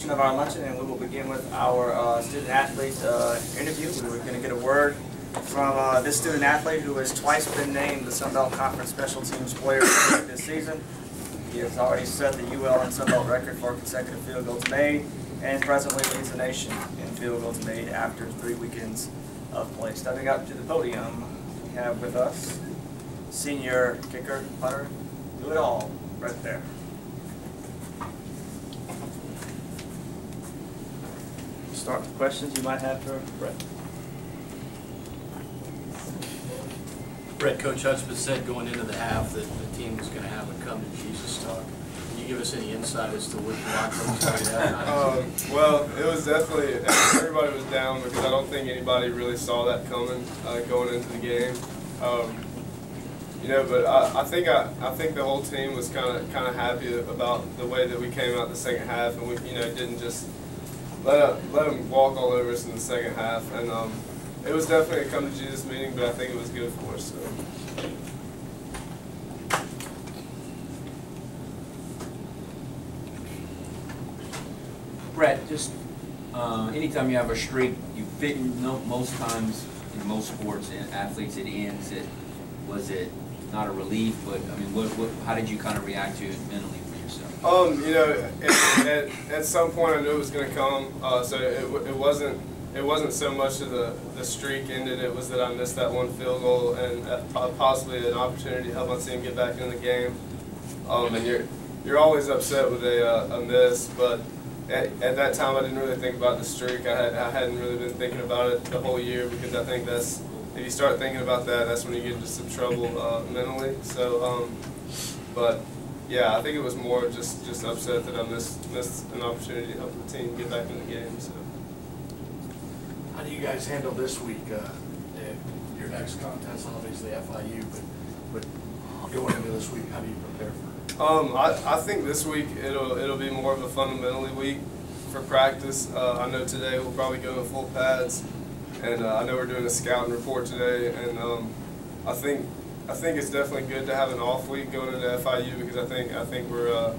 Of our luncheon, and we will begin with our student athlete interview. We're going to get a word from this student athlete who has twice been named the Sun Belt Conference Special Teams Player of the Week this season. He has already set the UL and Sun Belt record for consecutive field goals made, and presently leads the nation in field goals made after 3 weekends of play. Stepping up to the podium, we have with us senior kicker, punter, do it all right there. Start with questions you might have for Brett. Brett, Coach Hudspeth said going into the half that the team was going to have a come to Jesus talk. Can you give us any insight as to what the locker room was like that? Well, it was definitely, everybody was down because I don't think anybody really saw that coming going into the game. You know, but I think the whole team was kind of happy about the way that we came out the second half, and we didn't just let them walk all over us in the second half, and it was definitely a come to Jesus meeting, but I think it was good for us. So. Brett, just anytime you have a streak, most times in most sports and athletes it ends. Was it not a relief, but I mean, how did you kind of react to it mentally for yourself? You know, at some point I knew it was going to come, so it wasn't so much of the streak ended. It was that I missed that one field goal and possibly an opportunity to help my team get back in the game. And you're always upset with a miss, but at that time I didn't really think about the streak. I hadn't really been thinking about it the whole year, because I think if you start thinking about that, that's when you get into some trouble mentally. So, but yeah, I think it was more just upset that I missed an opportunity to help the team get back in the game. So. How do you guys handle this week? Your next contest, obviously FIU, but going into this week, how do you prepare for it? I think this week it'll be more of a fundamentally week for practice. I know today we'll probably go in full pads, and I know we're doing a scouting report today, and I think it's definitely good to have an off week going into FIU, because I think we're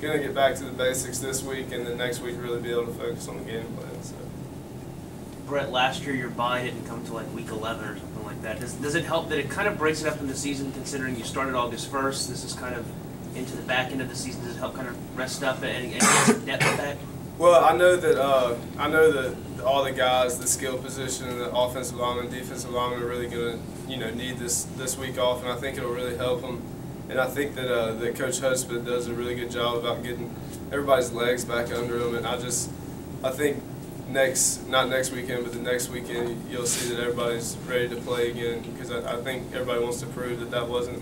gonna get back to the basics this week, and then next week really be able to focus on the game plan. So. Brett, last year your bye didn't come to like week 11 or something like that. Does it help that it kind of breaks it up in the season, considering you started August 1st? This is kind of into the back end of the season. Does it help kind of rest up and get some depth back? Well, I know that all the guys, the skill position, the offensive lineman, defensive lineman, are really going to need this week off, and I think it'll really help them. And I think that Coach Hudspeth does a really good job about getting everybody's legs back under them. And I think not next weekend, but the next weekend, you'll see that everybody's ready to play again, because I think everybody wants to prove that wasn't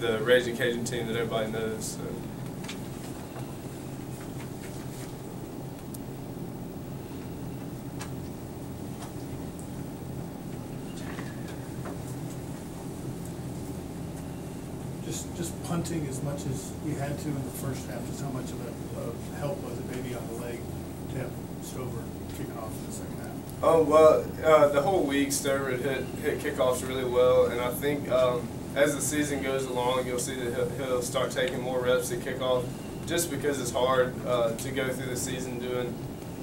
the Raging Cajun team that everybody knows. So. Just punting as much as you had to in the first half, just how much of a help was it maybe on the leg to have Stover kicking off in the second half? Oh, well, the whole week Stover hit kickoffs really well, and I think as the season goes along, you'll see that he'll start taking more reps at kickoff, just because it's hard to go through the season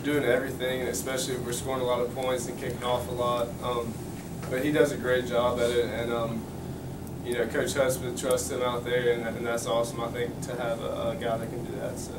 doing everything, and especially if we're scoring a lot of points and kicking off a lot. But he does a great job at it, and Coach Hudspeth trusts him out there, and that's awesome, I think, to have a guy that can do that. So.